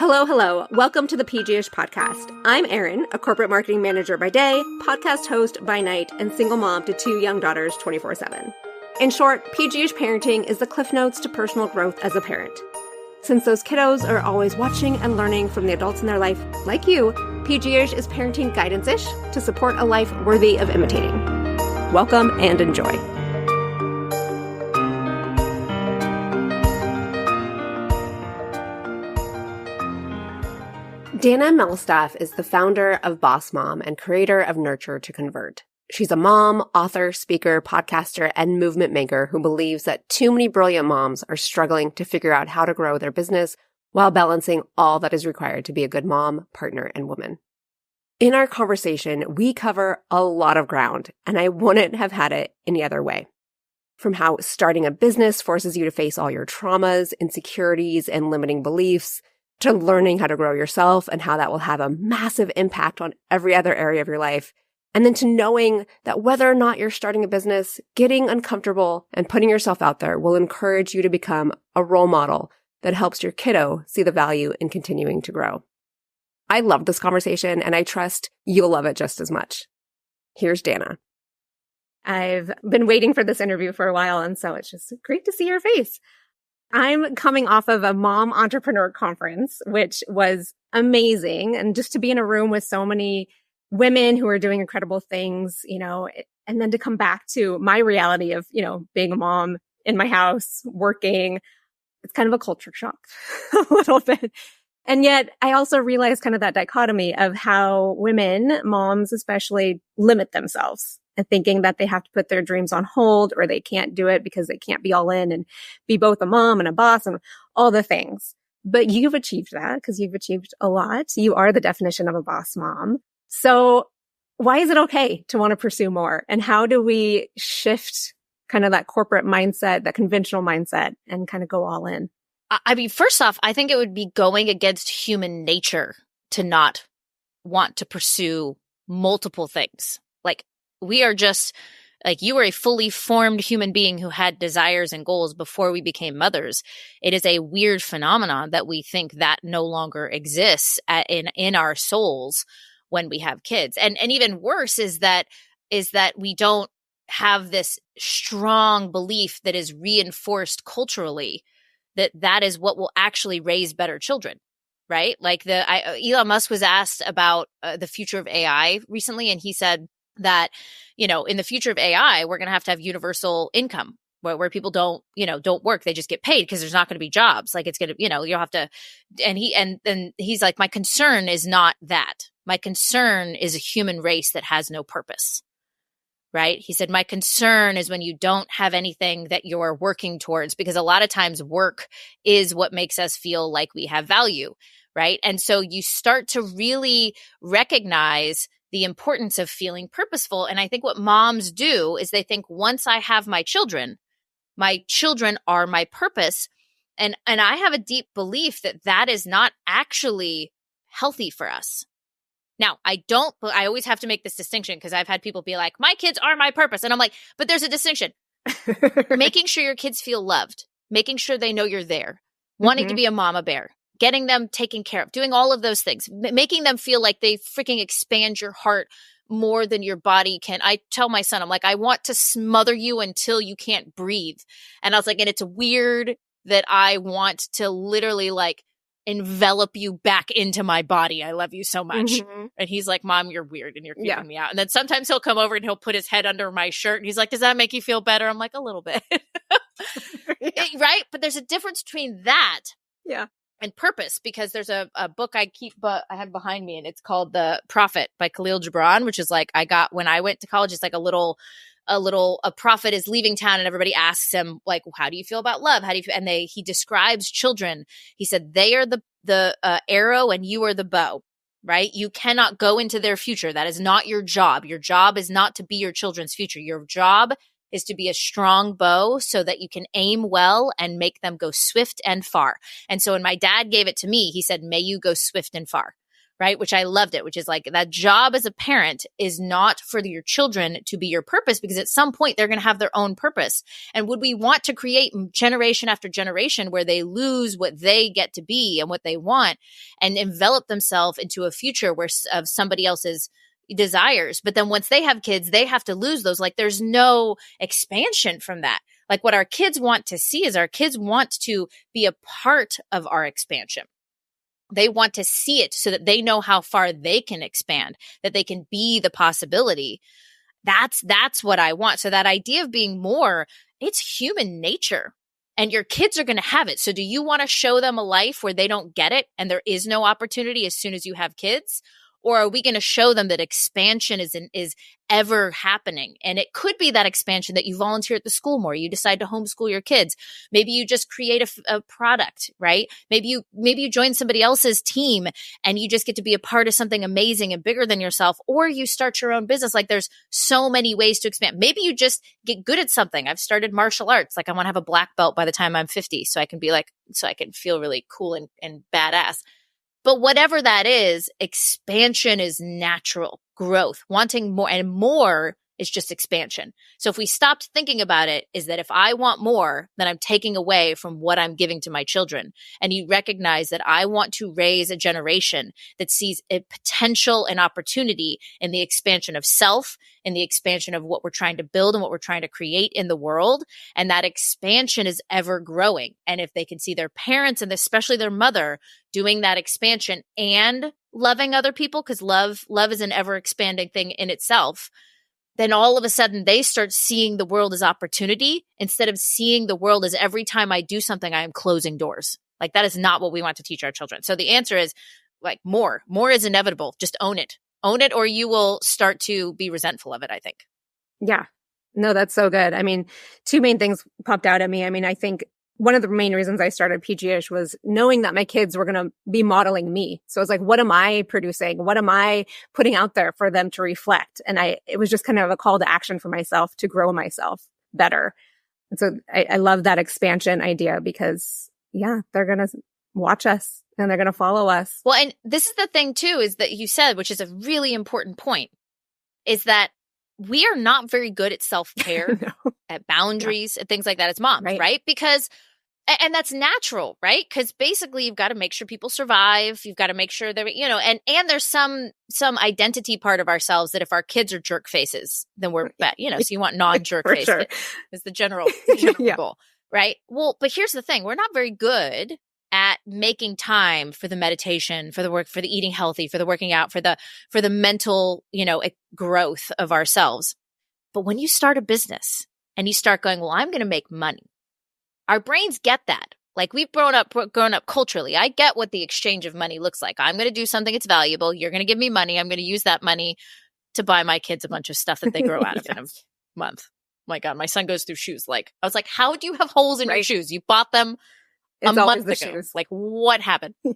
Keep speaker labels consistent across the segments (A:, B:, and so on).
A: Hello, hello. Welcome to the PG-ish podcast. I'm Erin, a corporate marketing manager by day, podcast host by night, and single mom to 2 young daughters 24/7. In short, PG-ish parenting is the cliff notes to personal growth as a parent. Since those kiddos are always watching and learning from the adults in their life, like you, PG-ish is parenting guidance-ish to support a life worthy of imitating. Welcome and enjoy. Dana Malstaff is the founder of Boss Mom and creator of Nurture to Convert. She's a mom, author, speaker, podcaster, and movement maker who believes that too many brilliant moms are struggling to figure out how to grow their business while balancing all that is required to be a good mom, partner, and woman. In our conversation, we cover a lot of ground, and I wouldn't have had it any other way. From how starting a business forces you to face all your traumas, insecurities, and limiting beliefs, to learning how to grow yourself and how that will have a massive impact on every other area of your life. And then to knowing that whether or not you're starting a business, getting uncomfortable and putting yourself out there will encourage you to become a role model that helps your kiddo see the value in continuing to grow. I love this conversation and I trust you'll love it just as much. Here's Dana. I've been waiting for this interview for a while, and so it's just great to see your face. I'm coming off of a mom entrepreneur conference, which was amazing. And just to be in a room with so many women who are doing incredible things, and then to come back to my reality of, being a mom in my house, working, it's kind of a culture shock a little bit. And yet I also realized kind of that dichotomy of how women, moms especially, limit themselves and thinking that they have to put their dreams on hold or they can't do it because they can't be all in and be both a mom and a boss and all the things. But you've achieved that because you've achieved a lot. You are the definition of a boss mom. So why is it okay to want to pursue more? And how do we shift kind of that corporate mindset, that conventional mindset, and kind of go all in?
B: I mean, first off, I think it would be going against human nature to not want to pursue multiple things. Like, we are just, like, you were a fully formed human being who had desires and goals before we became mothers. It is a weird phenomenon that we think that no longer exists in our souls when we have kids. And even worse is that we don't have this strong belief that is reinforced culturally that is what will actually raise better children, right? Like Elon Musk was asked about the future of AI recently, and he said that, in the future of AI, we're going to have universal income where people don't work. They just get paid because there's not going to be jobs. Like, it's going to, you'll have to, and then he's like, my concern is not that. My concern is a human race that has no purpose. Right? He said, my concern is when you don't have anything that you're working towards, because a lot of times work is what makes us feel like we have value. Right? And so you start to really recognize the importance of feeling purposeful. And I think what moms do is they think, once I have my children are my purpose. And I have a deep belief that is not actually healthy for us. Now, I always have to make this distinction because I've had people be like, my kids are my purpose. And I'm like, but there's a distinction. Making sure your kids feel loved, making sure they know you're there, wanting to be a mama bear, getting them taken care of, doing all of those things, making them feel like they freaking expand your heart more than your body can. I tell my son, I'm like, I want to smother you until you can't breathe. And I was like, and it's weird that I want to literally like envelop you back into my body. I love you so much. Mm-hmm. And he's like, Mom, you're weird and you're creeping me out. And then sometimes he'll come over and he'll put his head under my shirt and he's like, does that make you feel better? I'm like, a little bit. Right? But there's a difference between that and purpose, because there's a book I have behind me, and it's called The Prophet by Khalil Gibran, which is like, I got when I went to college. It's like a prophet is leaving town and everybody asks him, like, how do you feel about love? How do you feel? And he describes children. He said, they are the arrow and you are the bow, right? You cannot go into their future. That is not your job. Your job is not to be your children's future. Your job is to be a strong bow so that you can aim well and make them go swift and far. And so when my dad gave it to me, he said, may you go swift and far. right? Which I loved it, which is like that job as a parent is not for your children to be your purpose, because at some point they're going to have their own purpose. And would we want to create generation after generation where they lose what they get to be and what they want and envelop themselves into a future where of somebody else's desires? But then once they have kids, they have to lose those. Like there's no expansion from that. Like what our kids want to see is our kids want to be a part of our expansion. They want to see it so that they know how far they can expand, that they can be the possibility. That's what I want. So that idea of being more, it's human nature. And your kids are going to have it. So do you want to show them a life where they don't get it and there is no opportunity as soon as you have kids? Or are we going to show them that expansion is ever happening? And it could be that expansion that you volunteer at the school more. You decide to homeschool your kids. Maybe you just create a product, right? Maybe you join somebody else's team and you just get to be a part of something amazing and bigger than yourself. Or you start your own business. Like there's so many ways to expand. Maybe you just get good at something. I've started martial arts. Like I want to have a black belt by the time I'm 50. So I can feel really cool and badass. But whatever that is, expansion is natural growth. Wanting more, and more is just expansion. So if we stopped thinking about it, is that if I want more, then I'm taking away from what I'm giving to my children. And you recognize that I want to raise a generation that sees a potential and opportunity in the expansion of self, in the expansion of what we're trying to build and what we're trying to create in the world. And that expansion is ever growing. And if they can see their parents and especially their mother doing that expansion and loving other people, because love is an ever expanding thing in itself, then all of a sudden they start seeing the world as opportunity instead of seeing the world as every time I do something, I am closing doors. Like that is not what we want to teach our children. So the answer is like more is inevitable. Just own it, or you will start to be resentful of it, I think.
A: Yeah, no, that's so good. I mean, two main things popped out at me. I mean, I think one of the main reasons I started PG-ish was knowing that my kids were going to be modeling me. So it's like, what am I producing? What am I putting out there for them to reflect? And it was just kind of a call to action for myself to grow myself better. And so I love that expansion idea because they're going to watch us and they're going to follow us.
B: Well, and this is the thing too, is that you said, which is a really important point, is that we are not very good at self-care, no. At boundaries, at things like that as moms, right? Because, and that's natural, right? Because basically you've got to make sure people survive. You've got to make sure they're, and there's some identity part of ourselves that if our kids are jerk faces, then we're bad, so you want non-jerk faces. Sure. Is the general goal, right? Well, but here's the thing. We're not very good at making time for the meditation, for the work, for the eating healthy, for the working out, for the mental, growth of ourselves. But when you start a business and you start going, well, I'm going to make money, our brains get that. Like we've grown up culturally. I get what the exchange of money looks like. I'm going to do something that's valuable. You're going to give me money. I'm going to use that money to buy my kids a bunch of stuff that they grow out of in a month. My God, my son goes through shoes. Like I was like, how do you have holes in your shoes? You bought them a month ago. Shoes. Like what happened? Yeah.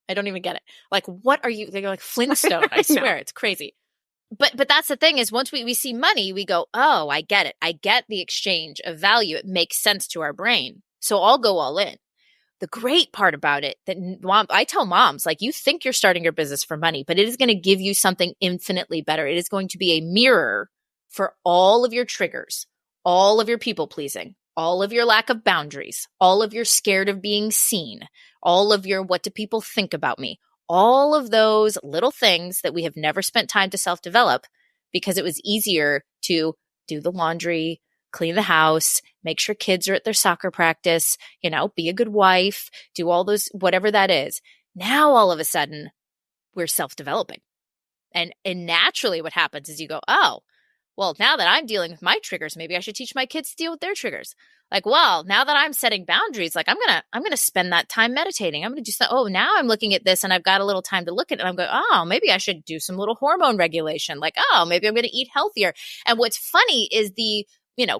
B: I don't even get it. Like, what are you? They're like Flintstone. I swear it's crazy. But that's the thing is once we see money, we go, oh, I get it. I get the exchange of value. It makes sense to our brain. So I'll go all in. The great part about it that I tell moms, like you think you're starting your business for money, but it is going to give you something infinitely better. It is going to be a mirror for all of your triggers, all of your people pleasing, all of your lack of boundaries, all of your scared of being seen, all of your what do people think about me, all of those little things that we have never spent time to self-develop because it was easier to do the laundry, clean the house, make sure kids are at their soccer practice, be a good wife, do all those, whatever that is. Now, all of a sudden, we're self-developing. And naturally what happens is you go, oh, well, now that I'm dealing with my triggers, maybe I should teach my kids to deal with their triggers. Like, well, now that I'm setting boundaries, like I'm gonna spend that time meditating. I'm gonna do some. Oh, now I'm looking at this, and I've got a little time to look at it. And I'm going, oh, maybe I should do some little hormone regulation. Like, oh, maybe I'm gonna eat healthier. And what's funny is the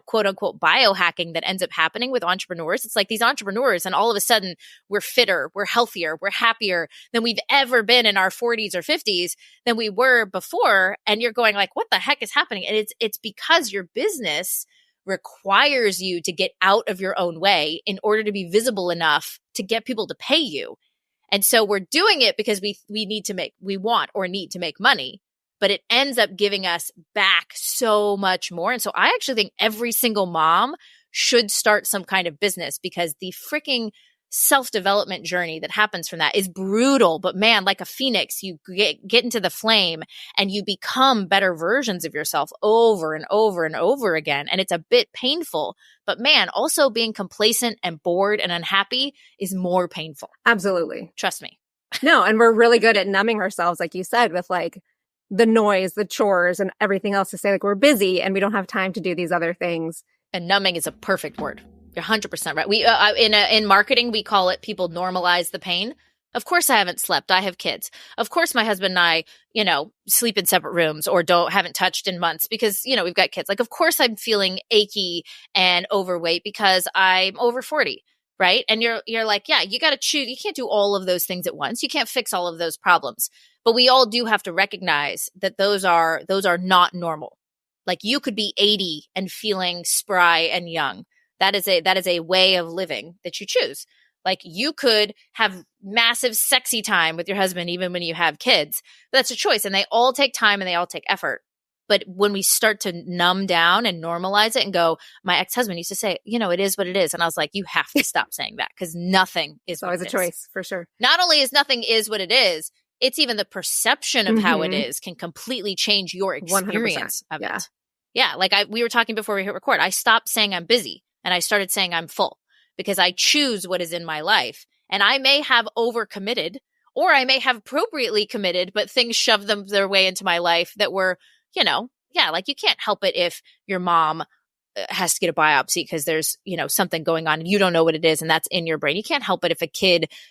B: quote unquote biohacking that ends up happening with entrepreneurs. It's like these entrepreneurs, and all of a sudden we're fitter, we're healthier, we're happier than we've ever been in our 40s or 50s than we were before. And you're going like, what the heck is happening? And it's because your business requires you to get out of your own way in order to be visible enough to get people to pay you. And so we're doing it because we want or need to make money, but it ends up giving us back so much more. And so I actually think every single mom should start some kind of business, because the freaking self-development journey that happens from that is brutal. But man, like a phoenix, you get into the flame and you become better versions of yourself over and over and over again. And it's a bit painful, but man, also being complacent and bored and unhappy is more painful.
A: Absolutely.
B: Trust me.
A: No, and we're really good at numbing ourselves, like you said, with like the noise, the chores, and everything else, to say like we're busy and we don't have time to do these other things.
B: And numbing is a perfect word. You're 100% right. We in marketing, we call it, people normalize the pain. Of course I haven't slept. I have kids. Of course my husband and I, sleep in separate rooms or haven't touched in months because, we've got kids. Like, of course I'm feeling achy and overweight because I'm over 40, right? And you're like, yeah, you got to choose. You can't do all of those things at once. You can't fix all of those problems. But we all do have to recognize that those are not normal. Like, you could be 80 and feeling spry and young. That is a way of living that you choose. Like, you could have massive sexy time with your husband even when you have kids. That's a choice, and they all take time and they all take effort. But when we start to numb down and normalize it and go, my ex-husband used to say, it is what it is. And I was like, you have to stop saying that, because nothing is what it is.
A: It's always a choice, for sure.
B: Not only is nothing is what it is, it's even the perception of how it is can completely change your experience of it. Yeah. Like we were talking before we hit record. I stopped saying I'm busy and I started saying I'm full, because I choose what is in my life. And I may have overcommitted, or I may have appropriately committed, but things shoved their way into my life that were, like, you can't help it if your mom has to get a biopsy because there's, something going on and you don't know what it is and that's in your brain. You can't help it if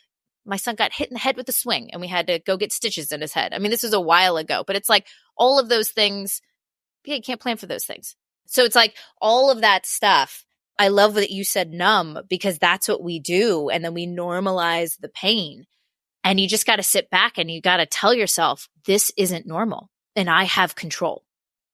B: my son got hit in the head with a swing and we had to go get stitches in his head. I mean, this was a while ago, but it's like all of those things, you can't plan for those things. So it's like all of that stuff. I love that you said numb, because that's what we do. And then we normalize the pain, and you just got to sit back and you got to tell yourself, this isn't normal and I have control.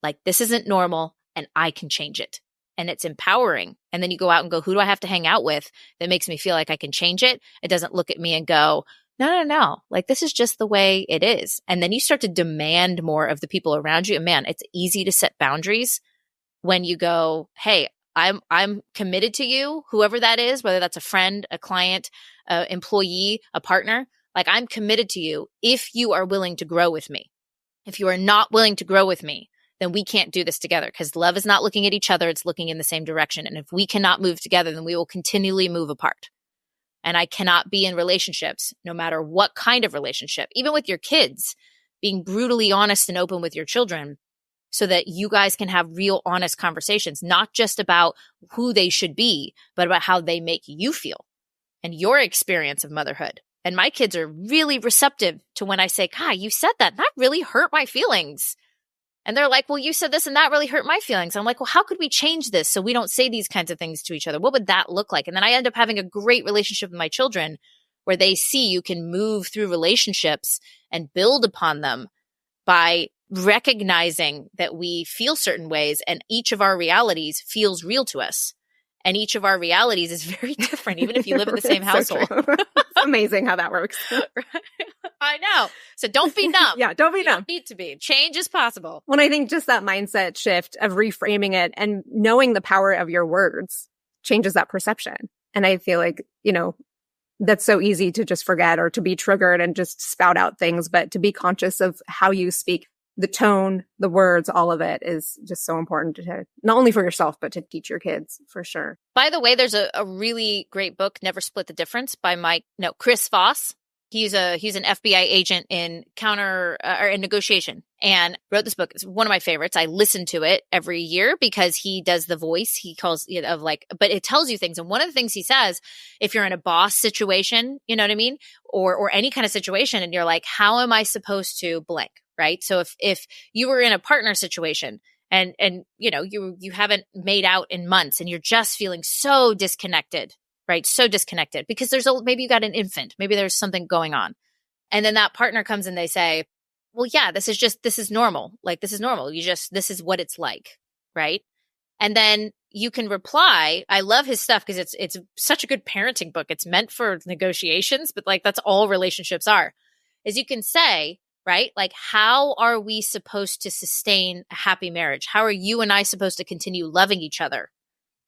B: Like, this isn't normal and I can change it. And it's empowering. And then you go out and go, who do I have to hang out with that makes me feel like I can change it? It doesn't look at me and go, no. Like, this is just the way it is. And then you start to demand more of the people around you. And man, it's easy to set boundaries when you go, hey, I'm committed to you, whoever that is, whether that's a friend, a client, an employee, a partner. Like, I'm committed to you if you are willing to grow with me. If you are not willing to grow with me, then we can't do this together, because love is not looking at each other. It's looking in the same direction. And if we cannot move together, then we will continually move apart. And I cannot be in relationships, no matter what kind of relationship, even with your kids, being brutally honest and open with your children so that you guys can have real honest conversations, not just about who they should be, but about how they make you feel and your experience of motherhood. And my kids are really receptive to when I say, God, you said that. That really hurt my feelings. And they're like, well, you said this and that really hurt my feelings. I'm like, well, how could we change this so we don't say these kinds of things to each other? What would that look like? And then I end up having a great relationship with my children where they see you can move through relationships and build upon them by recognizing that we feel certain ways and each of our realities feels real to us. And each of our realities is very different, even if you live in the same household.
A: So it's amazing how that works.
B: I know. So don't be numb.
A: Yeah, don't be
B: you
A: numb.
B: Don't need to be. Change is possible.
A: When I think just that mindset shift of reframing it and knowing the power of your words changes that perception. And I feel like, that's so easy to just forget or to be triggered and just spout out things, but to be conscious of how you speak, the tone, the words, all of it is just so important to not only for yourself, but to teach your kids, for sure.
B: By the way, there's a really great book, Never Split the Difference, by Chris Voss. He's an FBI agent in in negotiation, and wrote this book. It's one of my favorites. I listen to it every year because he does the voice. He calls but it tells you things. And one of the things he says, if you're in a boss situation, you know what I mean? Or any kind of situation, and you're like, how am I supposed to blank? Right. So if you were in a partner situation and you haven't made out in months and you're just feeling so disconnected, right? So disconnected because maybe you got an infant, maybe there's something going on. And then that partner comes and they say, well, yeah, this is normal. Like, this is normal. This is what it's like. Right. And then you can reply. I love his stuff because it's such a good parenting book. It's meant for negotiations, but like that's all relationships are. Is you can say, right? Like, how are we supposed to sustain a happy marriage? How are you and I supposed to continue loving each other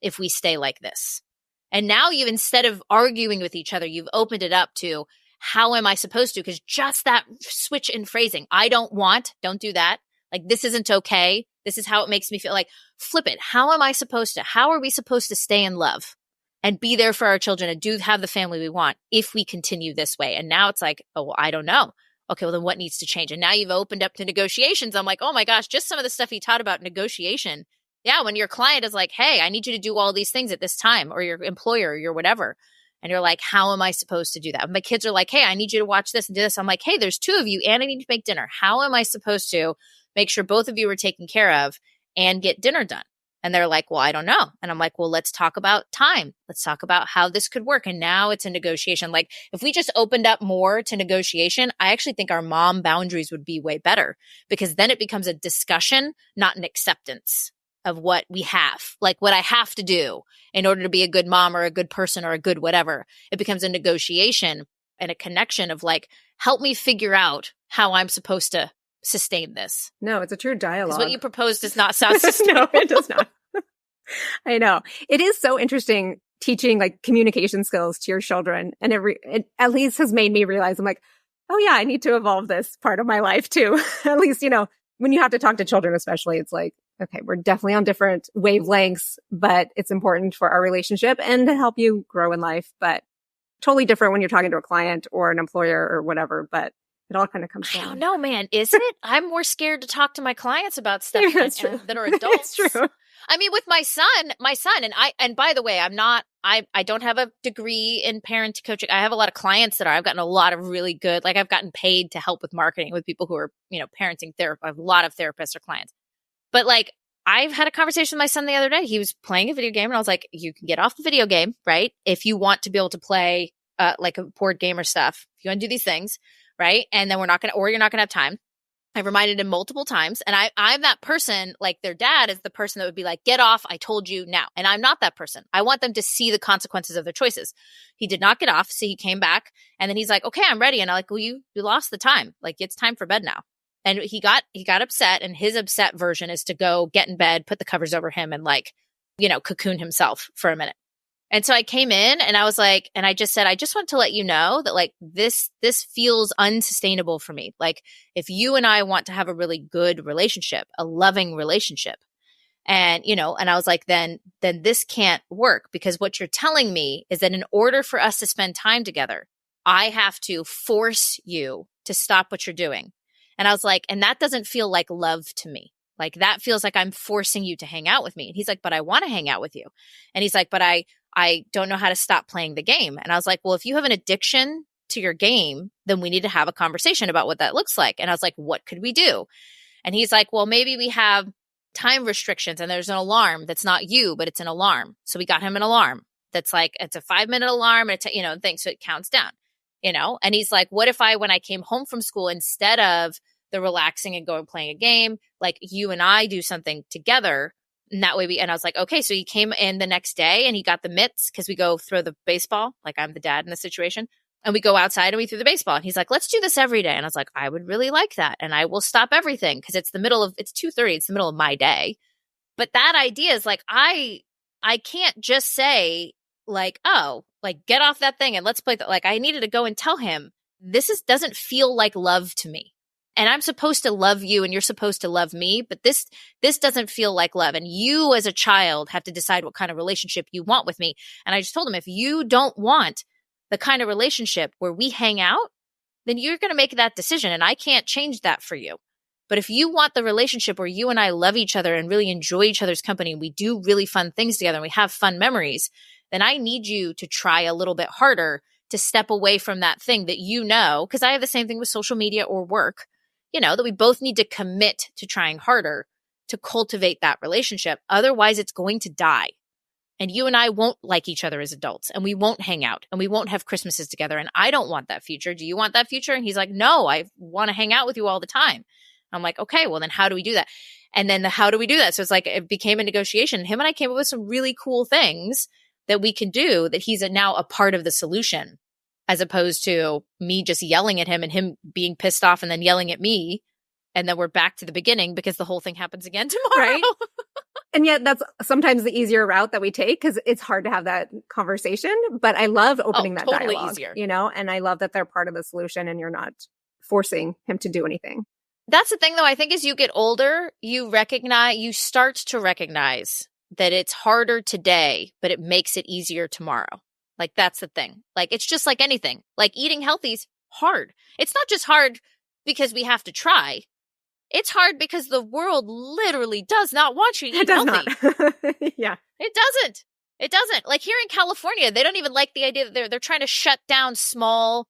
B: if we stay like this? And now you, instead of arguing with each other, you've opened it up to how am I supposed to? Because just that switch in phrasing, don't do that. Like, this isn't okay. This is how it makes me feel. Like, flip it. How are we supposed to stay in love and be there for our children and have the family we want if we continue this way? And now it's like, oh, well, I don't know. Okay, well, then what needs to change? And now you've opened up to negotiations. I'm like, oh my gosh, just some of the stuff he taught about negotiation. Yeah, when your client is like, hey, I need you to do all these things at this time, or your employer, or your whatever. And you're like, how am I supposed to do that? When my kids are like, hey, I need you to watch this and do this. I'm like, hey, there's 2 of you and I need to make dinner. How am I supposed to make sure both of you are taken care of and get dinner done? And they're like, well, I don't know. And I'm like, well, let's talk about time. Let's talk about how this could work. And now it's a negotiation. Like, if we just opened up more to negotiation, I actually think our mom boundaries would be way better, because then it becomes a discussion, not an acceptance of what we have, like what I have to do in order to be a good mom or a good person or a good whatever. It becomes a negotiation and a connection of like, help me figure out how I'm supposed to sustain this.
A: No, it's a true dialogue.
B: Because what you proposed does not sound sustainable.
A: No, it does not. I know. It is so interesting teaching like communication skills to your children. And it at least has made me realize, I'm like, oh yeah, I need to evolve this part of my life too. At least, when you have to talk to children, especially, it's like, okay, we're definitely on different wavelengths, but it's important for our relationship and to help you grow in life. But totally different when you're talking to a client or an employer or whatever. But it all kind of comes down.
B: I don't know, man. Is it? I'm more scared to talk to my clients about stuff that are adults.
A: That's true.
B: I mean, with my son, and by the way, I don't have a degree in parent coaching. I have a lot of clients I've gotten a lot of really good, like I've gotten paid to help with marketing with people who are, parenting therapy. I have a lot of therapists or clients. But like, I've had a conversation with my son the other day. He was playing a video game and I was like, you can get off the video game, right? If you want to be able to play like a board game or stuff, if you want to do these things, right? And then you're not going to have time. I've reminded him multiple times. And I'm that person, like their dad is the person that would be like, get off. I told you now. And I'm not that person. I want them to see the consequences of their choices. He did not get off. So he came back and then he's like, okay, I'm ready. And I'm like, well, you lost the time. Like, it's time for bed now. And he got upset, and his upset version is to go get in bed, put the covers over him and like, cocoon himself for a minute. And so I came in and I was like, and I just said, I just want to let you know that like this feels unsustainable for me. Like, if you and I want to have a really good relationship, a loving relationship, and, and I was like, then this can't work, because what you're telling me is that in order for us to spend time together, I have to force you to stop what you're doing. And I was like, and that doesn't feel like love to me. Like, that feels like I'm forcing you to hang out with me. And he's like, but I want to hang out with you. And he's like, but I don't know how to stop playing the game. And I was like, well, if you have an addiction to your game, then we need to have a conversation about what that looks like. And I was like, what could we do? And he's like, well, maybe we have time restrictions and there's an alarm that's not you, but it's an alarm. So we got him an alarm that's like, it's a 5-minute alarm and thing. So it counts down, and he's like, what if when I came home from school, instead of the relaxing and going playing a game, like you and I do something together. And that way and I was like, okay. So he came in the next day and he got the mitts, because we go throw the baseball. Like, I'm the dad in the situation, and we go outside and we throw the baseball. And he's like, let's do this every day. And I was like, I would really like that. And I will stop everything, because it's 2:30. It's the middle of my day. But that idea is like, I can't just say like, oh, like get off that thing and let's play that. Like, I needed to go and tell him, doesn't feel like love to me. And I'm supposed to love you and you're supposed to love me, but this doesn't feel like love. And you as a child have to decide what kind of relationship you want with me. And I just told him, if you don't want the kind of relationship where we hang out, then you're going to make that decision and I can't change that for you. But if you want the relationship where you and I love each other and really enjoy each other's company and we do really fun things together and we have fun memories, then I need you to try a little bit harder to step away from that thing that because I have the same thing with social media or work. That we both need to commit to trying harder to cultivate that relationship. Otherwise, it's going to die. And you and I won't like each other as adults, and we won't hang out, and we won't have Christmases together. And I don't want that future. Do you want that future? And he's like, no, I want to hang out with you all the time. I'm like, okay, well then how do we do that? And then how do we do that? So it's like, it became a negotiation. Him and I came up with some really cool things that we can do that he's now a part of the solution, as opposed to me just yelling at him and him being pissed off and then yelling at me. And then we're back to the beginning because the whole thing happens again tomorrow.
A: Right. And yet that's sometimes the easier route that we take because it's hard to have that conversation. But I love opening that
B: totally
A: dialogue,
B: easier.
A: And I love that they're part of the solution and you're not forcing him to do anything.
B: That's the thing, though. I think as you get older, you start to recognize that it's harder today, but it makes it easier tomorrow. Like, that's the thing. Like, it's just like anything. Like, eating healthy is hard. It's not just hard because we have to try. It's hard because the world literally does not want you to eat healthy.
A: Not. Yeah.
B: It doesn't. It doesn't. Like, here in California, they don't even like the idea that they're trying to shut down small,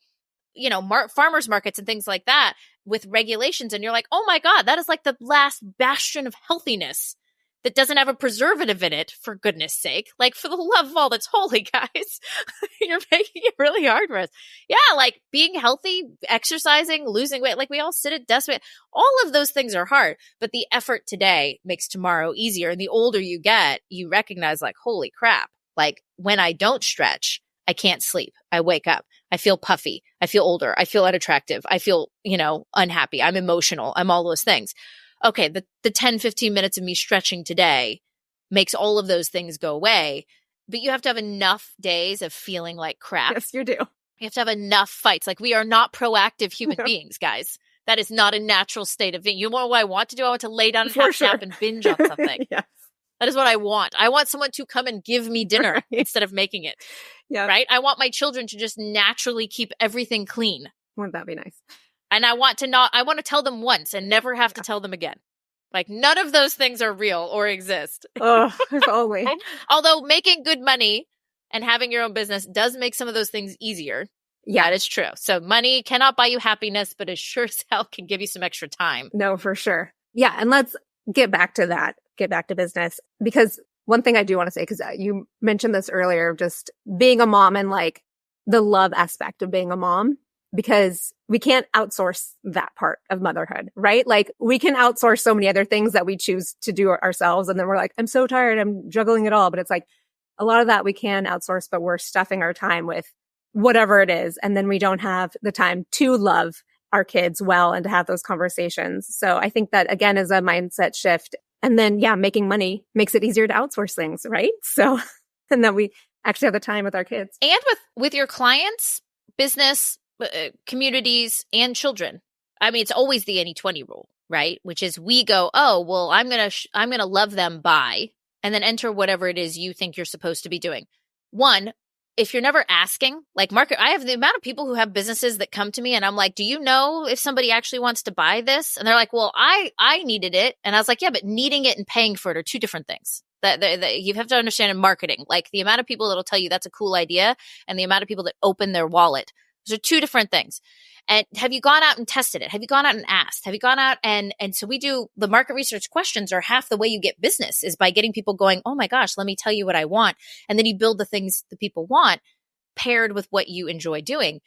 B: farmers markets and things like that with regulations. And you're like, oh my God, that is like the last bastion of healthiness that doesn't have a preservative in it, for goodness sake. Like, for the love of all that's holy, guys, you're making it really hard for us. Yeah, like being healthy, exercising, losing weight, like we all sit at desks. All of those things are hard, but the effort today makes tomorrow easier. And the older you get, you recognize like, holy crap, like when I don't stretch, I can't sleep. I wake up. I feel puffy. I feel older. I feel unattractive. I feel, unhappy. I'm emotional. I'm all those things. Okay, the 10, 15 minutes of me stretching today makes all of those things go away. But you have to have enough days of feeling like crap.
A: Yes, you do.
B: You have to have enough fights. Like, we are not proactive human beings, guys. That is not a natural state of being. You know what I want to do? I want to lay down and have a nap and binge on something.
A: Yes.
B: That is what I want. I want someone to come and give me dinner
A: Right.
B: instead of making it.
A: Yeah.
B: Right? I want my children to just naturally keep everything clean.
A: Wouldn't that be nice?
B: And I want to tell them once and never have to tell them again. Like, none of those things are real or exist.
A: Oh, if only.
B: Although making good money and having your own business does make some of those things easier.
A: Yeah,
B: that is true. So money cannot buy you happiness, but it sure as hell can give you some extra time.
A: No, for sure. Yeah. And let's get back to that, get back to business. Because one thing I do want to say, because you mentioned this earlier, just being a mom and like the love aspect of being a mom, because we can't outsource that part of motherhood, right? Like, we can outsource so many other things that we choose to do ourselves. And then we're like, I'm so tired. I'm juggling it all. But it's like a lot of that we can outsource, but we're stuffing our time with whatever it is. And then we don't have the time to love our kids well and to have those conversations. So I think that, again, is a mindset shift. And then, yeah, making money makes it easier to outsource things, right? So, and then we actually have the time with our kids.
B: And with your clients, business, communities, and children. I mean, it's always the 80-20 rule, right? Which is, we go, oh, well, I'm going to love them by, and then enter whatever it is you think you're supposed to be doing. One, if you're never asking, like I have the amount of people who have businesses that come to me and I'm like, do you know if somebody actually wants to buy this? And they're like, well, I needed it. And I was like, yeah, but needing it and paying for it are two different things. That you have to understand in marketing, like the amount of people that'll tell you that's a cool idea and the amount of people that open their wallet. Those are two different things. And have you gone out and tested it? Have you gone out and asked? Have you gone out and so we do the market research questions are half the way you get business is by getting people going, oh my gosh, let me tell you what I want. And then you build the things that people want paired with what you enjoy doing.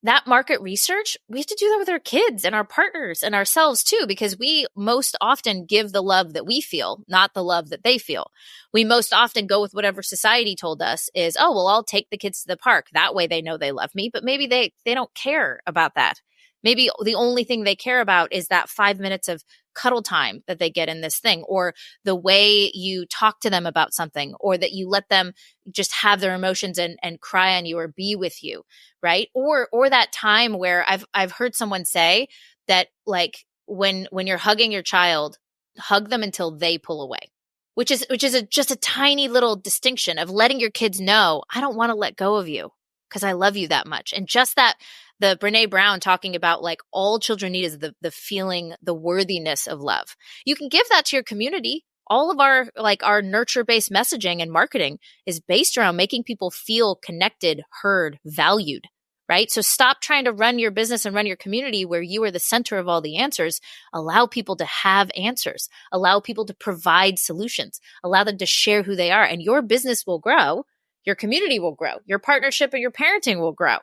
B: That market research, we have to do that with our kids and our partners and ourselves too, because we most often give the love that we feel, not the love that they feel. We most often go with whatever society told us is, oh, well, I'll take the kids to the park. That way they know they love me, but maybe they don't care about that. Maybe the only thing they care about is that 5 minutes of cuddle time that they get in this thing, or the way you talk to them about something, or that you let them just have their emotions and cry on you or be with you, right? Or that time where I've heard someone say that, like, when you're hugging your child, hug them until they pull away, which is just a tiny little distinction of letting your kids know, I don't want to let go of you because I love you that much. And just that, the Brene Brown talking about, like, all children need is the feeling, the worthiness of love. You can give that to your community. All of our nurture-based messaging and marketing is based around making people feel connected, heard, valued, right? So stop trying to run your business and run your community where you are the center of all the answers. Allow people to have answers. Allow people to provide solutions. Allow them to share who they are. And your business will grow. Your community will grow. Your partnership and your parenting will grow.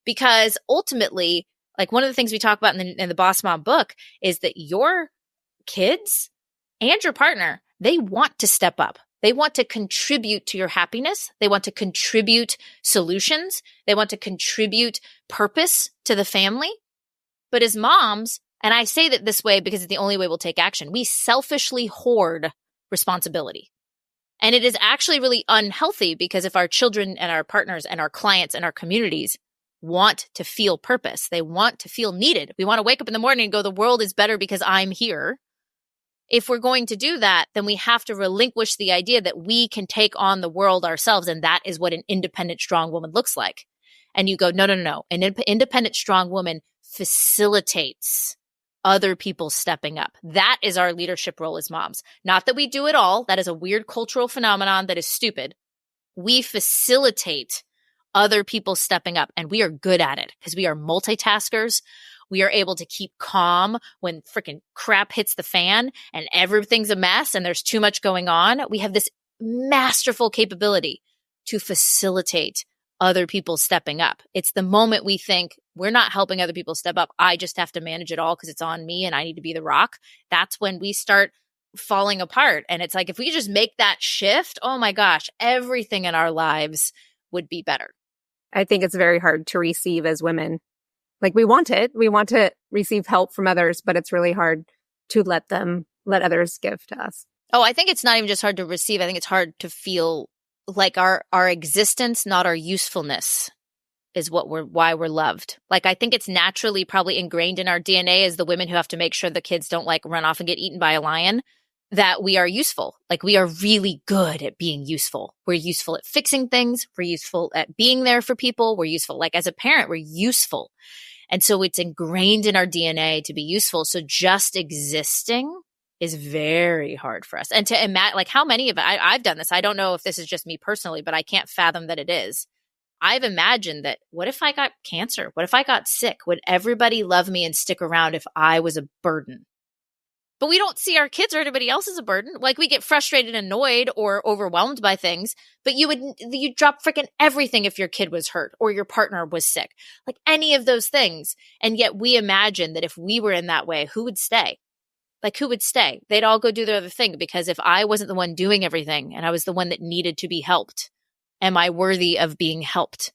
B: Because ultimately, Like one of the things we talk about in the Boss Mom book is that your kids and your partner, they want to step up. They want to contribute to your happiness. They want to contribute solutions. They want to contribute purpose to the family. But as moms, and I say that this way because it's the only way we'll take action, we selfishly hoard responsibility. And it is actually really unhealthy because if our children and our partners and our clients and our communities want to feel purpose, they want to feel needed. We want to wake up in the morning and go, the world is better because I'm here. If we're going to do that, then we have to relinquish the idea that we can take on the world ourselves. And that is what an independent, strong woman looks like. And you go, no. An independent, strong woman facilitates other people stepping up. That is our leadership role as moms. Not that we do it all. That is a weird cultural phenomenon that is stupid. We facilitate other people stepping up, and we are good at it because we are multitaskers. We are able to keep calm when freaking crap hits the fan and everything's a mess and there's too much going on. We have this masterful capability to facilitate other people stepping up. It's the moment we think we're not helping other people step up. I just have to manage it all because it's on me and I need to be the rock. That's when we start falling apart. And it's like, if we just make that shift, oh my gosh, everything in our lives would be better.
A: I think it's very hard to receive as women. Like we want it. We want to receive help from others, but it's really hard to let others give to us.
B: Oh, I think it's not even just hard to receive. I think it's hard to feel like our existence, not our usefulness, is why we're loved. Like I think it's naturally probably ingrained in our DNA as the women who have to make sure the kids don't like run off and get eaten by a lion, that we are useful. Like we are really good at being useful. We're useful at fixing things. We're useful at being there for people. We're useful. Like as a parent, we're useful. And so it's ingrained in our DNA to be useful. So just existing is very hard for us. And to imagine, like how many of it, I've done this. I don't know if this is just me personally, but I can't fathom that it is. I've imagined that what if I got cancer? What if I got sick? Would everybody love me and stick around if I was a burden? But we don't see our kids or anybody else as a burden. Like we get frustrated, annoyed, or overwhelmed by things, but you'd drop freaking everything if your kid was hurt or your partner was sick, like any of those things. And yet we imagine that if we were in that way, who would stay? Like who would stay? They'd all go do their other thing because if I wasn't the one doing everything and I was the one that needed to be helped, am I worthy of being helped?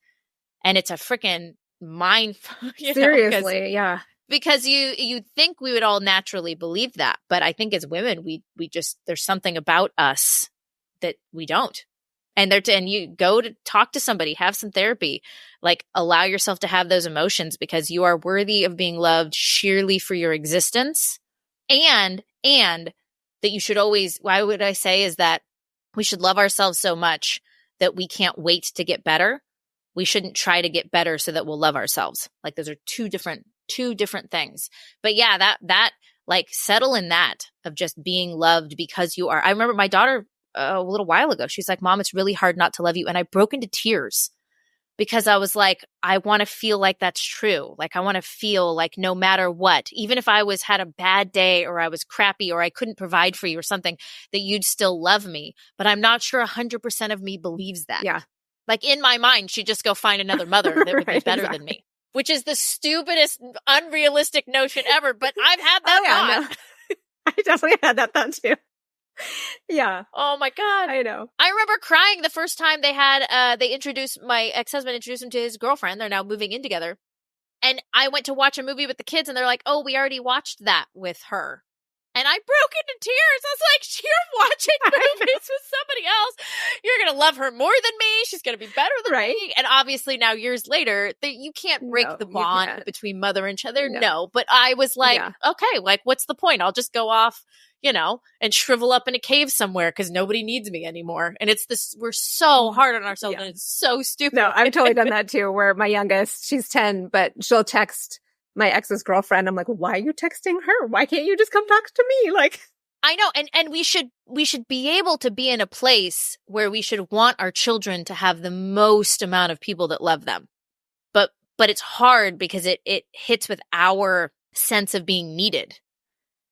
B: And it's a freaking mind.
A: Seriously, yeah.
B: Because you think we would all naturally believe that. But I think as women, we just, there's something about us that we don't. And you go to talk to somebody, have some therapy, like allow yourself to have those emotions because you are worthy of being loved sheerly for your existence. And that you should always, why would I say is that we should love ourselves so much that we can't wait to get better. We shouldn't try to get better so that we'll love ourselves. Like those are two different things. But yeah, that like settle in that of just being loved because you are. I remember my daughter a little while ago, she's like, Mom, it's really hard not to love you. And I broke into tears because I was like, I want to feel like that's true. Like I want to feel like no matter what, even if I had a bad day or I was crappy or I couldn't provide for you or something, that you'd still love me. But I'm not sure 100% of me believes that.
A: Yeah.
B: Like in my mind, she'd just go find another mother that would be better than me. Which is the stupidest, unrealistic notion ever. But I've had that thought.
A: No. I definitely had that thought too. Yeah.
B: Oh my God.
A: I know.
B: I remember crying the first time my ex-husband introduced him to his girlfriend. They're now moving in together. And I went to watch a movie with the kids and they're like, oh, we already watched that with her. And I broke into tears. I was like, you're watching movies with somebody else. You're going to love her more than me. She's going to be better than me. And obviously now years later, you can't break the bond between mother and child. No. But I was like, okay, like what's the point? I'll just go off, and shrivel up in a cave somewhere because nobody needs me anymore. And it's this, we're so hard on ourselves and it's so stupid.
A: No, I've totally done that too, where my youngest, she's 10, but she'll text my ex's girlfriend. I'm like, why are you texting her? Why can't you just come talk to me? Like,
B: I know. And we should be able to be in a place where we should want our children to have the most amount of people that love them. But it's hard because it hits with our sense of being needed.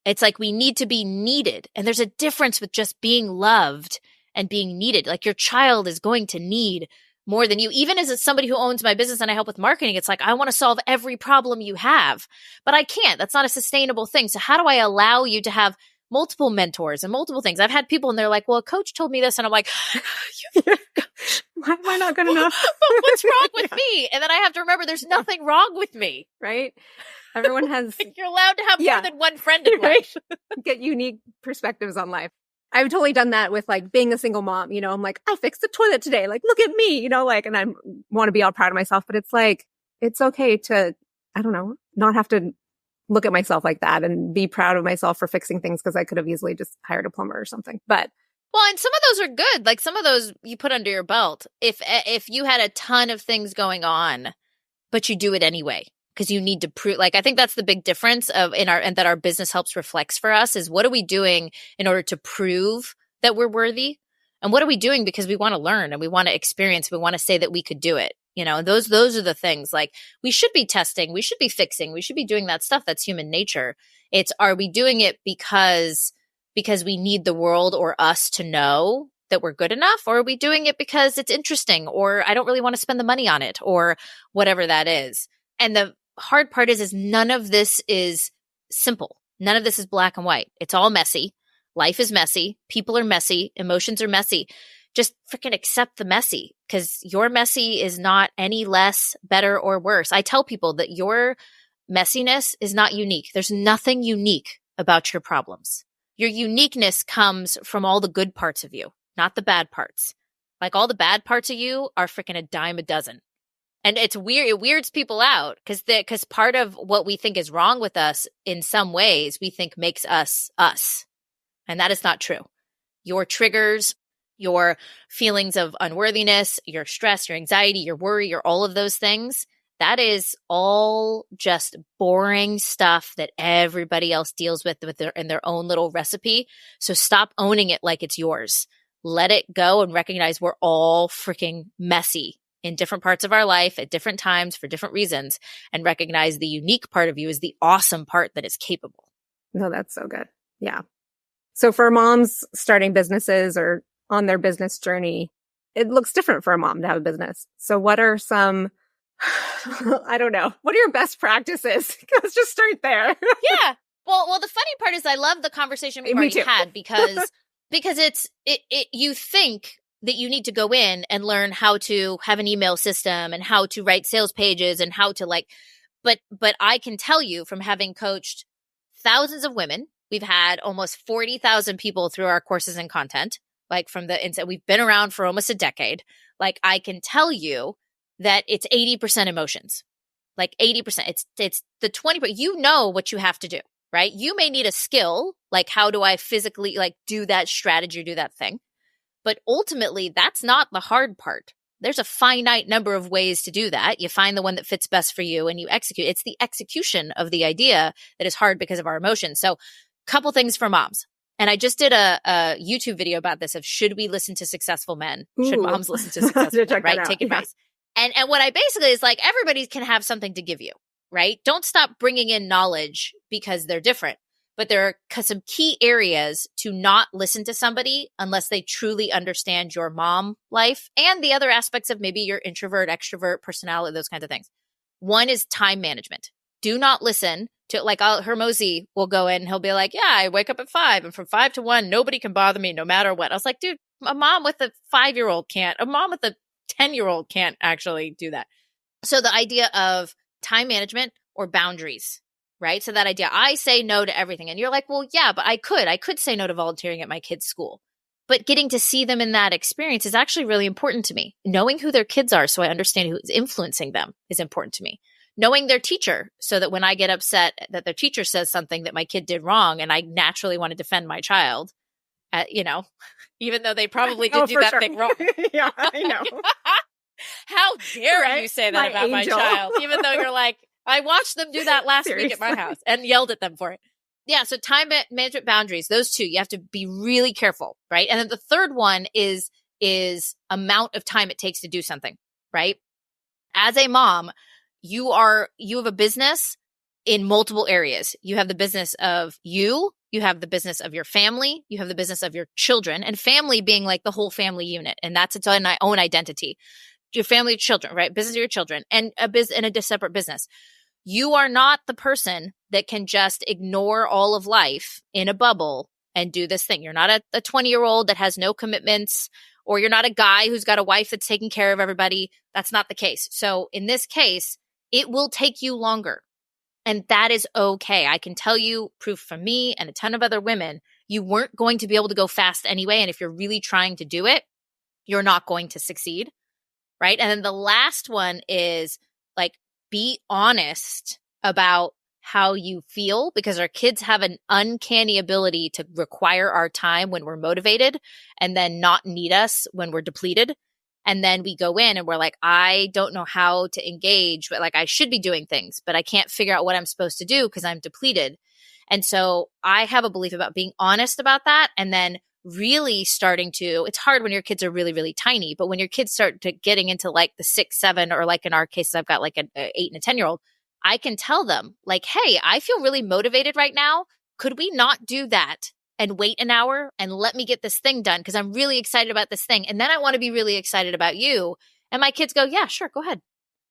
B: It's like we need to be needed. And there's a difference with just being loved and being needed. Like your child is going to need more than you. Even as somebody who owns my business and I help with marketing, it's like, I want to solve every problem you have, but I can't. That's not a sustainable thing. So how do I allow you to have multiple mentors and multiple things? I've had people and they're like, well, a coach told me this. And I'm like,
A: why am I not good enough?
B: But what's wrong with me? And then I have to remember there's nothing wrong with me.
A: Right? Everyone has...
B: Like, you're allowed to have more than one friend in life.
A: Get unique perspectives on life. I've totally done that with like being a single mom. You know, I'm like, I fixed the toilet today. Like, look at me, you know, like, and I want to be all proud of myself, but it's like, it's okay to, I don't know, not have to look at myself like that and be proud of myself for fixing things because I could have easily just hired a plumber or something. But
B: well, and some of those are good. Like some of those you put under your belt. If you had a ton of things going on, but you do it anyway, because you need to prove, like, I think that's the big difference and that our business helps reflects for us is what are we doing in order to prove that we're worthy? And what are we doing because we want to learn and we want to experience, we want to say that we could do it. You know, those are the things. Like we should be testing, we should be fixing, we should be doing that stuff. That's human nature. It's, are we doing it because we need the world or us to know that we're good enough? Or are we doing it because it's interesting or I don't really want to spend the money on it or whatever that is? And the hard part is none of this is simple. None of this is black and white. It's all messy. Life is messy. People are messy. Emotions are messy. Just freaking accept the messy because your messy is not any less, better, or worse. I tell people that your messiness is not unique. There's nothing unique about your problems. Your uniqueness comes from all the good parts of you, not the bad parts. Like all the bad parts of you are freaking a dime a dozen. And it's weird. It weirds people out because part of what we think is wrong with us in some ways we think makes us us. And that is not true. Your triggers, your feelings of unworthiness, your stress, your anxiety, your worry, your all of those things, that is all just boring stuff that everybody else deals with in their own little recipe. So stop owning it like it's yours. Let it go and recognize we're all freaking messy in different parts of our life at different times for different reasons, and recognize the unique part of you is the awesome part that is capable.
A: No, that's so good. Yeah. So for moms starting businesses or on their business journey, it looks different for a mom to have a business. So what are some, I don't know, what are your best practices? Let's just start there.
B: Yeah. Well, the funny part is I love the conversation we've already had because it's you think that you need to go in and learn how to have an email system and how to write sales pages and how to but I can tell you from having coached thousands of women, we've had almost 40,000 people through our courses and content, like from the inside, we've been around for almost a decade. Like I can tell you that it's 80% emotions, like 80%. It's the 20%. You know what you have to do, right? You may need a skill, like how do I physically do that strategy or do that thing? But ultimately, that's not the hard part. There's a finite number of ways to do that. You find the one that fits best for you and you execute. It's the execution of the idea that is hard because of our emotions. So couple things for moms. And I just did a YouTube video about this of should we listen to successful men?
A: Ooh.
B: Should moms listen to successful men, right? Take advice. Yeah. And what I basically is like, everybody can have something to give you, right? Don't stop bringing in knowledge because they're different. But there are some key areas to not listen to somebody unless they truly understand your mom life and the other aspects of maybe your introvert, extrovert, personality, those kinds of things. One is time management. Do not listen to Hermosi will go in and he'll be like, yeah, I wake up at 5 and from 5 to 1, nobody can bother me no matter what. I was like, dude, a mom with a 5-year-old can't. A mom with a 10-year-old can't actually do that. So the idea of time management or boundaries. Right? So that idea, I say no to everything. And you're like, well, yeah, but I could say no to volunteering at my kid's school. But getting to see them in that experience is actually really important to me. Knowing who their kids are so I understand who's influencing them is important to me. Knowing their teacher so that when I get upset that their teacher says something that my kid did wrong and I naturally want to defend my child, even though they probably did do that thing wrong.
A: Yeah, I know.
B: How dare you say that about
A: angel.
B: my child, even though you're like, I watched them do that last week at my house and yelled at them for it. Yeah. So time management boundaries, those two, you have to be really careful. Right. And then the third one is amount of time it takes to do something. Right. As a mom, you have a business in multiple areas. You have the business of you have the business of your family, you have the business of your children, and family being like the whole family unit. And that's its own identity. your family, your children, right? Business of your children, and a separate business. You are not the person that can just ignore all of life in a bubble and do this thing. You're not a 20-year-old that has no commitments, or you're not a guy who's got a wife that's taking care of everybody. That's not the case. So in this case, it will take you longer. And that is okay. I can tell you, proof from me and a ton of other women, you weren't going to be able to go fast anyway. And if you're really trying to do it, you're not going to succeed, right? And then the last one is like, be honest about how you feel, because our kids have an uncanny ability to require our time when we're motivated and then not need us when we're depleted. And then we go in and we're like, I don't know how to engage, but like I should be doing things, but I can't figure out what I'm supposed to do because I'm depleted. And so I have a belief about being honest about that, and then really starting to, it's hard when your kids are really, really tiny, but when your kids start to getting into like the 6, 7, or like in our case, I've got like an 8 and a 10-year-old, I can tell them like, hey, I feel really motivated right now. Could we not do that and wait an hour and let me get this thing done? Because I'm really excited about this thing. And then I want to be really excited about you. And my kids go, yeah, sure, go ahead.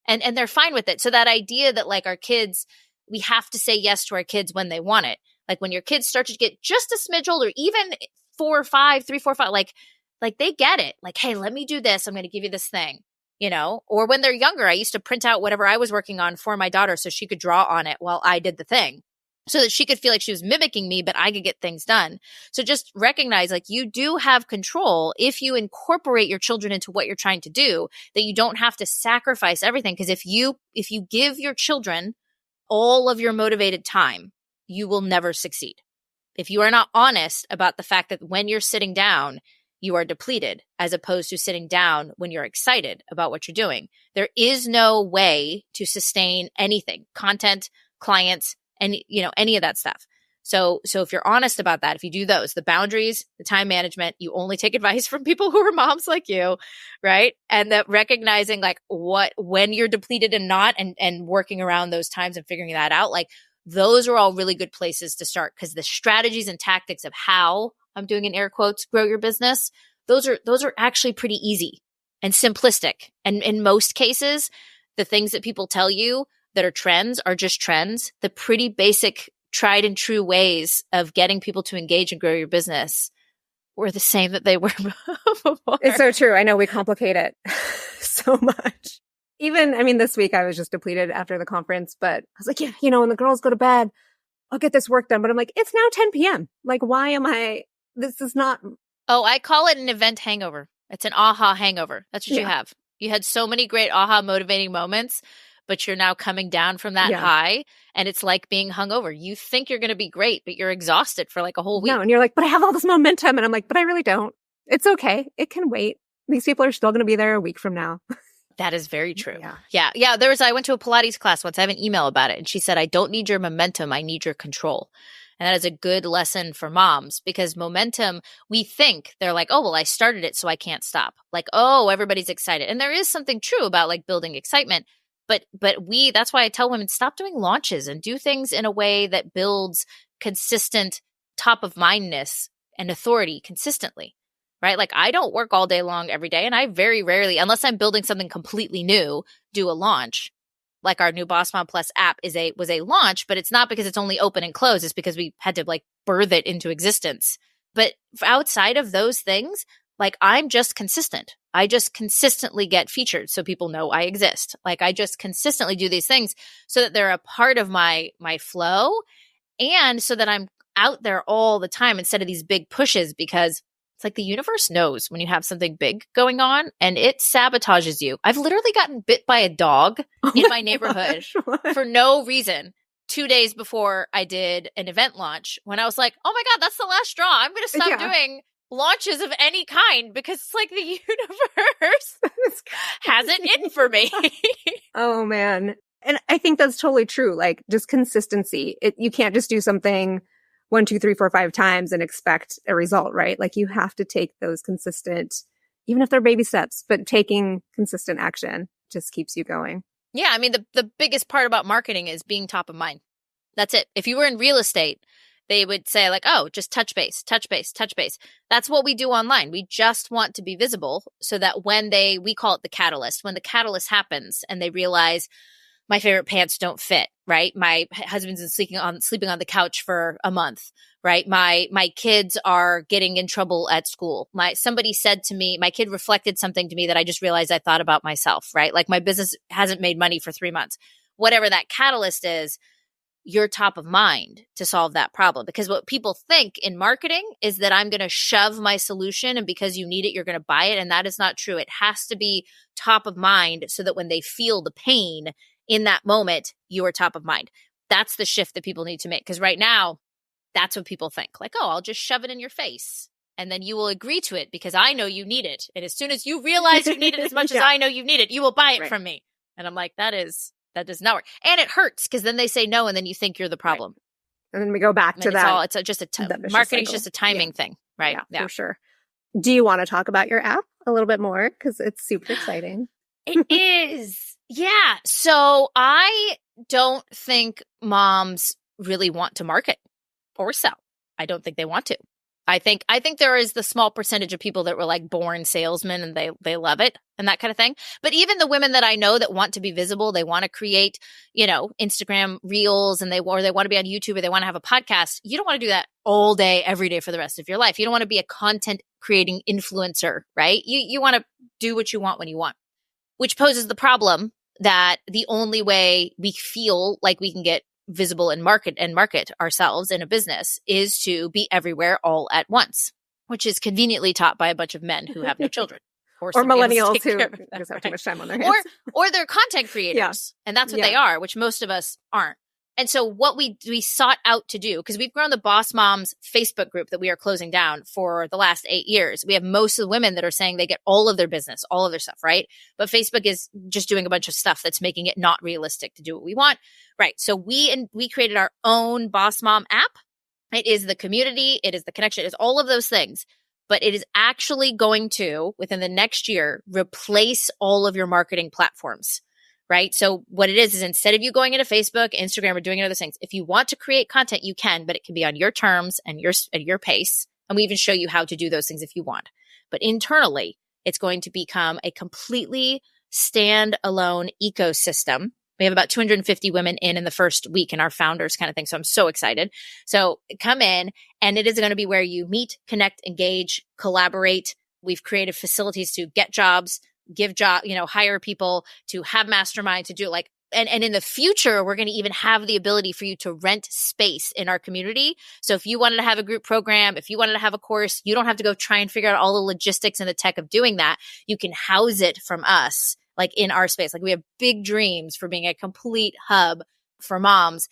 B: And they're fine with it. So that idea that like our kids, we have to say yes to our kids when they want it. Like when your kids start to get just a smidge older, even 4 or 5, 3, 4, 5, like they get it. Like, hey, let me do this. I'm going to give you this thing, you know? Or when they're younger, I used to print out whatever I was working on for my daughter so she could draw on it while I did the thing, so that she could feel like she was mimicking me, but I could get things done. So just recognize like you do have control if you incorporate your children into what you're trying to do, that you don't have to sacrifice everything. Because if you give your children all of your motivated time, you will never succeed. If you are not honest about the fact that when you're sitting down, you are depleted, as opposed to sitting down when you're excited about what you're doing, there is no way to sustain anything, content, clients, and any of that stuff. So if you're honest about that, if you do those, the boundaries, the time management, you only take advice from people who are moms like you, right? And that recognizing like when you're depleted and not, and working around those times and figuring that out, like those are all really good places to start, because the strategies and tactics of how, I'm doing in air quotes, grow your business, those are actually pretty easy and simplistic. And in most cases, the things that people tell you that are trends are just trends. The pretty basic, tried and true ways of getting people to engage and grow your business were the same that they were before.
A: It's so true. I know we complicate it so much. Even, I mean, this week I was just depleted after the conference, but I was like, yeah, when the girls go to bed, I'll get this work done. But I'm like, it's now 10 p.m. Like, why am this is not.
B: Oh, I call it an event hangover. It's an aha hangover. That's what you have. You had so many great aha motivating moments, but you're now coming down from that high, and it's like being hungover. You think you're going to be great, but you're exhausted for like a whole week.
A: No, and you're like, but I have all this momentum. And I'm like, but I really don't. It's okay. It can wait. These people are still going to be there a week from now.
B: That is very true. Yeah. I went to a Pilates class once. I have an email about it. And she said, I don't need your momentum. I need your control. And that is a good lesson for moms, because momentum, we think they're like, oh, well, I started it, so I can't stop. Like, oh, everybody's excited. And there is something true about like building excitement. But that's why I tell women, stop doing launches and do things in a way that builds consistent top of mindness and authority consistently. Right? Like I don't work all day long every day, and I very rarely, unless I'm building something completely new, do a launch. Like our new Boss Mom Plus app was a launch, but it's not because it's only open and closed. It's because we had to like birth it into existence. But outside of those things, like I'm just consistent. I just consistently get featured so people know I exist. Like I just consistently do these things so that they're a part of my flow, and so that I'm out there all the time instead of these big pushes, because it's like the universe knows when you have something big going on and it sabotages you. I've literally gotten bit by a dog in my neighborhood for no reason 2 days before I did an event launch, when I was like, oh my God, that's the last straw. I'm going to stop doing launches of any kind, because it's like the universe has it in for me.
A: Oh man. And I think that's totally true. Like just consistency. You can't just do something 1, 2, 3, 4, 5 times and expect a result, right? Like you have to take those consistent, even if they're baby steps, but taking consistent action just keeps you going.
B: Yeah. I mean, the biggest part about marketing is being top of mind. That's it. If you were in real estate, they would say like, oh, just touch base, touch base, touch base. That's what we do online. We just want to be visible so that when we call it the catalyst, when the catalyst happens and they realize my favorite pants don't fit, right? My husband's been sleeping on the couch for a month, right? My kids are getting in trouble at school. Somebody said to me, my kid reflected something to me that I just realized I thought about myself, right? Like my business hasn't made money for 3 months. Whatever that catalyst is, you're top of mind to solve that problem. Because what people think in marketing is that I'm going to shove my solution and because you need it, you're going to buy it. And that is not true. It has to be top of mind so that when they feel the pain in that moment, you are top of mind. That's the shift that people need to make. Because right now, that's what people think. Like, oh, I'll just shove it in your face. And then you will agree to it because I know you need it. And as soon as you realize you need it as much as I know you need it, you will buy it from me. And I'm like, that does not work. And it hurts because then they say no and then you think you're the problem.
A: Right. And then we go back to that.
B: It's just marketing's just a timing thing, right?
A: Yeah, for sure. Do you want to talk about your app a little bit more? Because it's super exciting.
B: It is. Yeah. So I don't think moms really want to market or sell. I don't think they want to. I think there is the small percentage of people that were like born salesmen and they love it and that kind of thing. But even the women that I know that want to be visible, they want to create, Instagram reels and they want to be on YouTube or they want to have a podcast. You don't want to do that all day, every day for the rest of your life. You don't want to be a content creating influencer, right? You want to do what you want when you want, which poses the problem that the only way we feel like we can get visible and market ourselves in a business is to be everywhere all at once, which is conveniently taught by a bunch of men who have no children. Or
A: millennials who just have too much time on their hands.
B: Or they're content creators. And that's what they are, which most of us aren't. And so what we sought out to do, because we've grown the Boss Moms Facebook group that we are closing down for the last 8 years. We have most of the women that are saying they get all of their business, all of their stuff, right? But Facebook is just doing a bunch of stuff that's making it not realistic to do what we want. Right. So we created our own Boss Mom app. It is the community. It is the connection. It is all of those things. But it is actually going to, within the next year, replace all of your marketing platforms. Right. So what it is instead of you going into Facebook, Instagram, or doing other things, if you want to create content, you can, but it can be on your terms and your pace. And we even show you how to do those things if you want. But internally, it's going to become a completely standalone ecosystem. We have about 250 women in the first week in our founders kind of thing. So I'm so excited. So come in and it is going to be where you meet, connect, engage, collaborate. We've created facilities to get jobs, give job, hire people, to have mastermind, to do and in the future, we're going to even have the ability for you to rent space in our community. So if you wanted to have a group program, if you wanted to have a course, you don't have to go try and figure out all the logistics and the tech of doing that. You can house it from us, in our space. We have big dreams for being a complete hub for moms.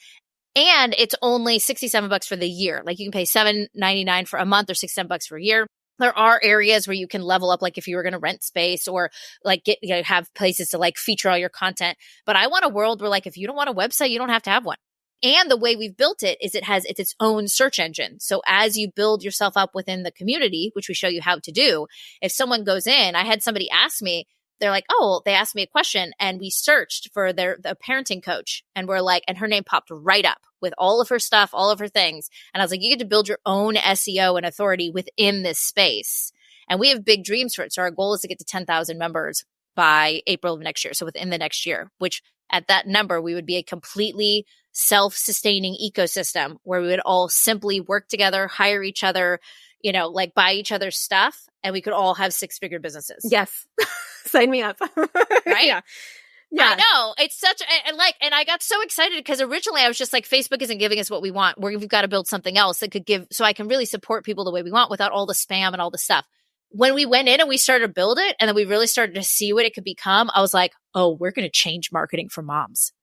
B: And it's only $67 for the year. You can pay $7.99 for a month or $67 for a year. There are areas where you can level up, if you were going to rent space or have places to feature all your content. But I want a world where if you don't want a website, you don't have to have one. And the way we've built it is it's its own search engine. So as you build yourself up within the community, which we show you how to do, if someone goes in, I had somebody ask me, they're like, oh, they asked me a question and we searched for the parenting coach and we're and her name popped right up with all of her stuff, all of her things. And I was like, you get to build your own SEO and authority within this space. And we have big dreams for it. So our goal is to get to 10,000 members by April of next year. So within the next year, which at that number, we would be a completely self-sustaining ecosystem where we would all simply work together, hire each other, buy each other's stuff, and we could all have 6-figure businesses.
A: Yes. Sign me up.
B: Right?
A: Yeah.
B: I know. It's such and I got so excited because originally I was just Facebook isn't giving us what we want. We've got to build something else that could give, so I can really support people the way we want without all the spam and all the stuff. When we went in and we started to build it and then we really started to see what it could become, I was like, oh, we're going to change marketing for moms.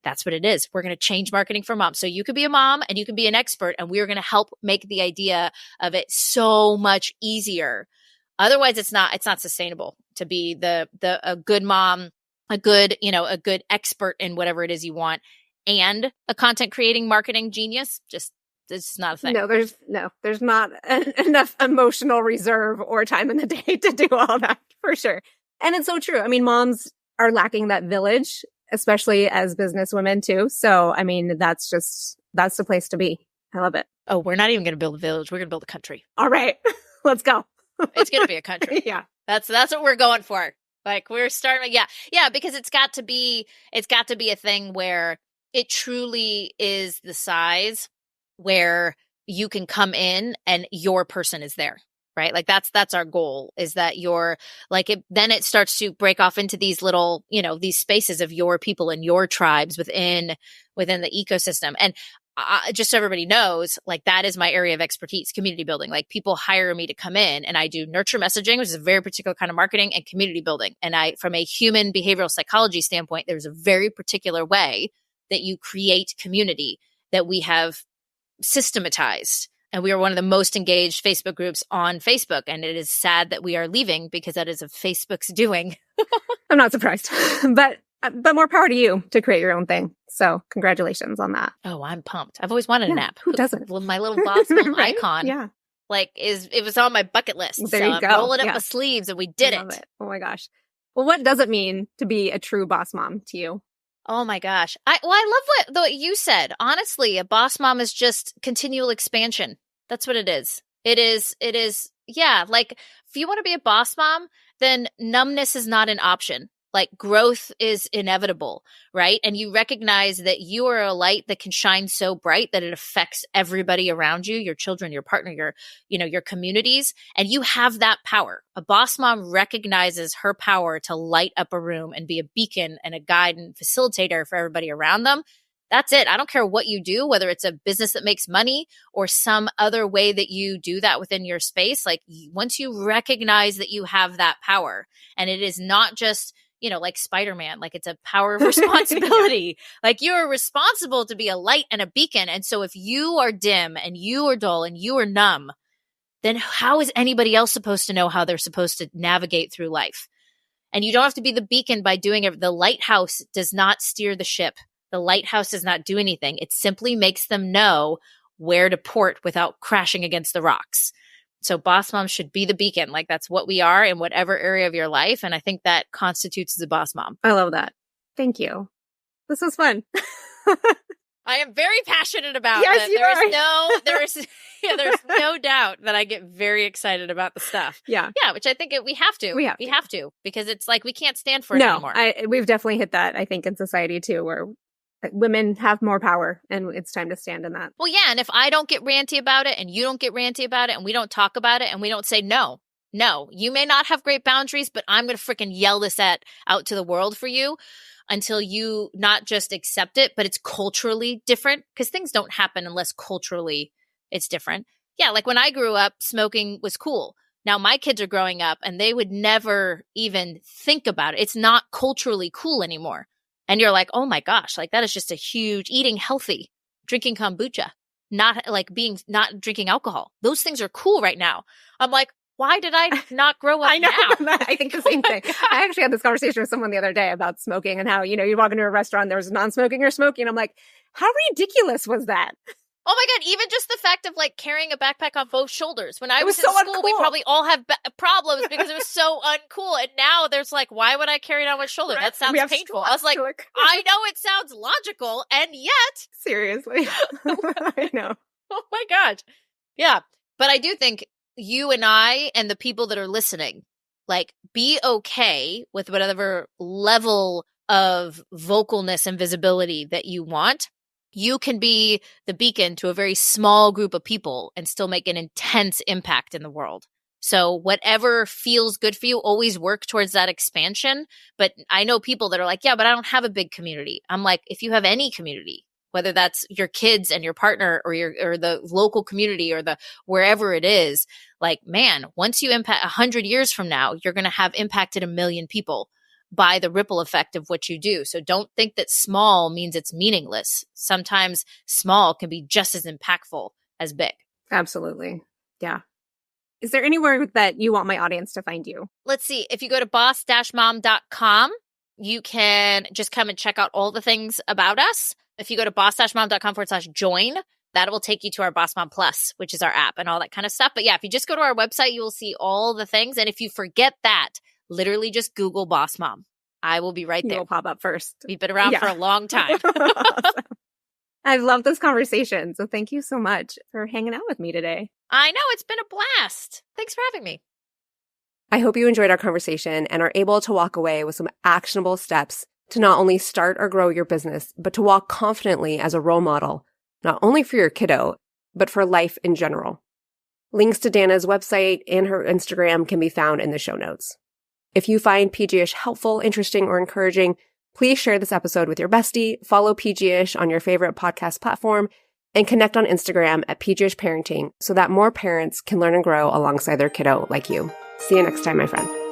B: That's what it is. We're going to change marketing for moms. So you could be a mom and you can be an expert and we're going to help make the idea of it so much easier. Otherwise, it's not sustainable to be a good mom, a good expert in whatever it is you want, and a content creating marketing genius. Just it's not a thing. There's not
A: enough emotional reserve or time in the day to do all that for sure. And it's so true. I mean, moms are lacking that village, especially as businesswomen too. So, I mean, that's the place to be. I love it.
B: Oh, we're not even going to build a village. We're going to build a country.
A: All right. Let's go.
B: It's going to be a country.
A: Yeah.
B: That's what we're going for. Like we're starting. Yeah. Because it's got to be a thing where it truly is the size where you can come in and your person is there. Right. Like that's our goal, is that you're like then it starts to break off into these little, these spaces of your people and your tribes within the ecosystem. And just so everybody knows, like that is my area of expertise, community building. Like people hire me to come in and I do nurture messaging, which is a very particular kind of marketing, and community building. And from a human behavioral psychology standpoint, there's a very particular way that you create community that we have systematized. And we are one of the most engaged Facebook groups on Facebook. And it is sad that we are leaving because that is of Facebook's doing.
A: I'm not surprised, but more power to you to create your own thing. So congratulations on that.
B: Oh, I'm pumped. I've always wanted an app.
A: Who doesn't?
B: My little boss mom
A: right?
B: icon.
A: Yeah.
B: Like it was on my bucket list.
A: There
B: so
A: you go.
B: I'm rolling up my sleeves and we did it.
A: Oh my gosh. Well, what does it mean to be a true boss mom to you?
B: Oh my gosh. I love what you said. Honestly, a boss mom is just continual expansion. That's what it is. It is. Yeah. Like if you want to be a boss mom, then numbness is not an option. Like growth is inevitable, right? And you recognize that you are a light that can shine so bright that it affects everybody around you, your children, your partner, your communities, and you have that power. A boss mom recognizes her power to light up a room and be a beacon and a guide and facilitator for everybody around them. That's it. I don't care what you do, whether it's a business that makes money or some other way that you do that within your space. Like once you recognize that you have that power, and it is not just, like Spider-Man, like it's a power of responsibility. Like you're responsible to be a light and a beacon. And so if you are dim and you are dull and you are numb, then how is anybody else supposed to know how they're supposed to navigate through life? And you don't have to be the beacon by doing it. The lighthouse does not steer the ship. The lighthouse does not do anything. It simply makes them know where to port without crashing against the rocks. So boss mom should be the beacon. Like that's what we are in whatever area of your life. And I think that constitutes as a boss mom.
A: I love that. Thank This was fun.
B: I am very passionate about
A: yes,
B: it. There's no doubt that I get very excited about the stuff.
A: Yeah.
B: Yeah, which I think we have to. We have to because it's like we can't stand for it
A: no,
B: anymore.
A: We've definitely hit that, I think, in society too, where women have more power and it's time to stand in that.
B: Well, yeah. And if I don't get ranty about it and you don't get ranty about it and we don't talk about it and we don't say no, you may not have great boundaries, but I'm going to freaking yell this out to the world for you until you not just accept it, but it's culturally different, because things don't happen unless culturally it's different. Yeah. Like when I grew up, smoking was cool. Now my kids are growing up and they would never even think about it. It's not culturally cool anymore. And you're like, oh my gosh, like that is just a huge eating healthy, drinking kombucha, not drinking alcohol. Those things are cool right now. I'm like, why did I not grow up
A: I know.
B: now?
A: I think the same thing. I actually had this conversation with someone the other day about smoking and how, you walk into a restaurant, there's non-smoking or smoking. I'm like, how ridiculous was that?
B: Oh my God, even just the fact of like carrying a backpack on both shoulders. When I was in
A: so
B: school,
A: uncool.
B: we probably all have problems because it was so uncool. And now there's like, why would I carry it on my shoulder?
A: Right.
B: That sounds painful. I was like, I know it sounds logical, and yet.
A: Seriously. I know.
B: Oh my gosh. Yeah. But I do think you and I and the people that are listening, like, be okay with whatever level of vocalness and visibility that you want. You can be the beacon to a very small group of people and still make an intense impact in the world. So whatever feels good for you, always work towards that expansion. But I know people that are like, yeah, but I don't have a big community. I'm like, if you have any community, whether that's your kids and your partner or the local community or the wherever it is, like, man, once you impact 100 years from now, you're going to have impacted 1 million people by the ripple effect of what you do. So don't think that small means it's meaningless. Sometimes small can be just as impactful as big.
A: Absolutely. Yeah. Is there anywhere that you want my audience to find you?
B: Let's see. If you go to boss-mom.com, you can just come and check out all the things about us. If you go to boss-mom.com/join, that will take you to our Boss Mom Plus, which is our app and all that kind of stuff. But yeah, if you just go to our website, you will see all the things. And if you forget that, literally just Google Boss Mom. I will be right there.
A: You'll pop up first.
B: We've been around for a long time.
A: Awesome. I love this conversation. So thank you so much for hanging out with me today.
B: I know, it's been a blast. Thanks for having me.
A: I hope you enjoyed our conversation and are able to walk away with some actionable steps to not only start or grow your business, but to walk confidently as a role model, not only for your kiddo, but for life in general. Links to Dana's website and her Instagram can be found in the show notes. If you find PG-ish helpful, interesting, or encouraging, please share this episode with your bestie, follow PG-ish on your favorite podcast platform, and connect on Instagram at PG-ish Parenting so that more parents can learn and grow alongside their kiddo like you. See you next time, my friend.